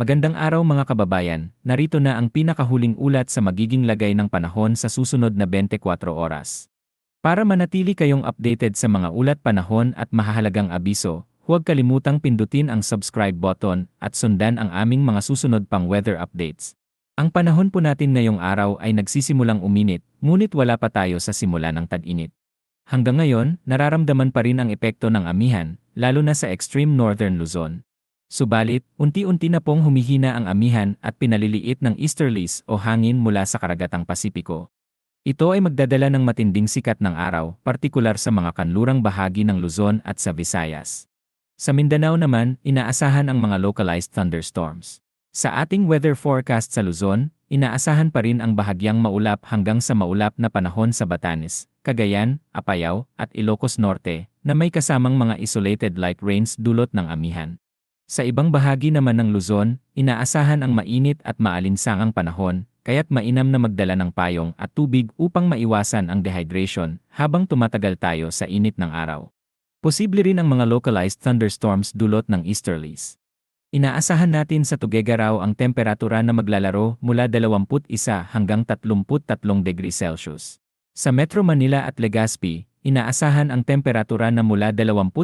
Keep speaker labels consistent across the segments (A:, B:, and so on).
A: Magandang araw mga kababayan, narito na ang pinakahuling ulat sa magiging lagay ng panahon sa susunod na 24 oras. Para manatili kayong updated sa mga ulat panahon at mahahalagang abiso, huwag kalimutang pindutin ang subscribe button at sundan ang aming mga susunod pang weather updates. Ang panahon po natin ngayong araw ay nagsisimulang uminit, ngunit wala pa tayo sa simula ng tag-init. Hanggang ngayon, nararamdaman pa rin ang epekto ng amihan, lalo na sa extreme northern Luzon. Subalit, unti-unti na pong humihina ang amihan at pinaliliit ng easterlies o hangin mula sa karagatang Pasipiko. Ito ay magdadala ng matinding sikat ng araw, partikular sa mga kanlurang bahagi ng Luzon at sa Visayas. Sa Mindanao naman, inaasahan ang mga localized thunderstorms. Sa ating weather forecast sa Luzon, inaasahan pa rin ang bahagyang maulap hanggang sa maulap na panahon sa Batanes, Cagayan, Apayao, at Ilocos Norte, na may kasamang mga isolated light rains dulot ng amihan. Sa ibang bahagi naman ng Luzon, inaasahan ang mainit at maalinsangang panahon, kaya't mainam na magdala ng payong at tubig upang maiwasan ang dehydration habang tumatagal tayo sa init ng araw. Posible rin ang mga localized thunderstorms dulot ng easterlies. Inaasahan natin sa Tuguegarao ang temperatura na maglalaro mula 21 hanggang 33 degrees Celsius. Sa Metro Manila at Legazpi, inaasahan ang temperatura na mula 23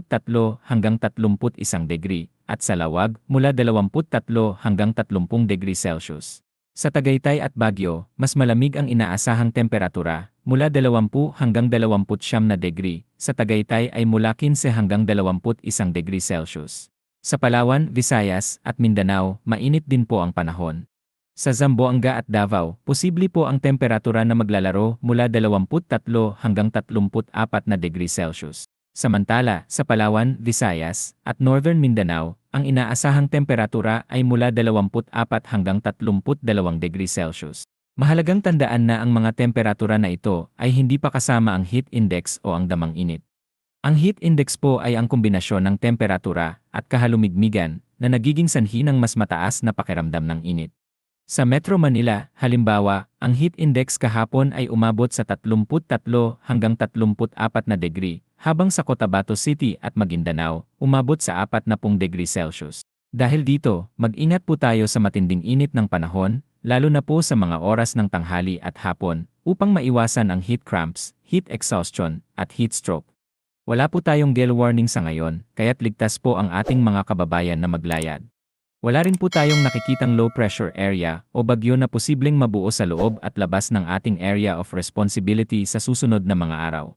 A: hanggang 31 degree, at sa Lawag mula 23 hanggang 30 degrees Celsius. Sa Tagaytay at Baguio, mas malamig ang inaasahang temperatura, mula 20 hanggang 29 na degree, sa Tagaytay ay mula 15 hanggang 21 degrees Celsius. Sa Palawan, Visayas, at Mindanao, mainit din po ang panahon. Sa Zamboanga at Davao, posible po ang temperatura na maglalaro mula 23 hanggang 34 na degree Celsius. Samantala, sa Palawan, Visayas, at Northern Mindanao, ang inaasahang temperatura ay mula 24 hanggang 32 degree Celsius. Mahalagang tandaan na ang mga temperatura na ito ay hindi pa kasama ang heat index o ang damang init. Ang heat index po ay ang kombinasyon ng temperatura at kahalumigmigan na nagiging sanhi ng mas mataas na pakiramdam ng init. Sa Metro Manila, halimbawa, ang heat index kahapon ay umabot sa 33 hanggang 34 na degree, habang sa Cotabato City at Maguindanao, umabot sa 40 degrees Celsius. Dahil dito, mag-ingat po tayo sa matinding init ng panahon, lalo na po sa mga oras ng tanghali at hapon, upang maiwasan ang heat cramps, heat exhaustion, at heat stroke. Wala po tayong gale warning sa ngayon, kaya't ligtas po ang ating mga kababayan na maglayad. Wala rin po tayong nakikitang low pressure area o bagyo na posibleng mabuo sa loob at labas ng ating area of responsibility sa susunod na mga araw.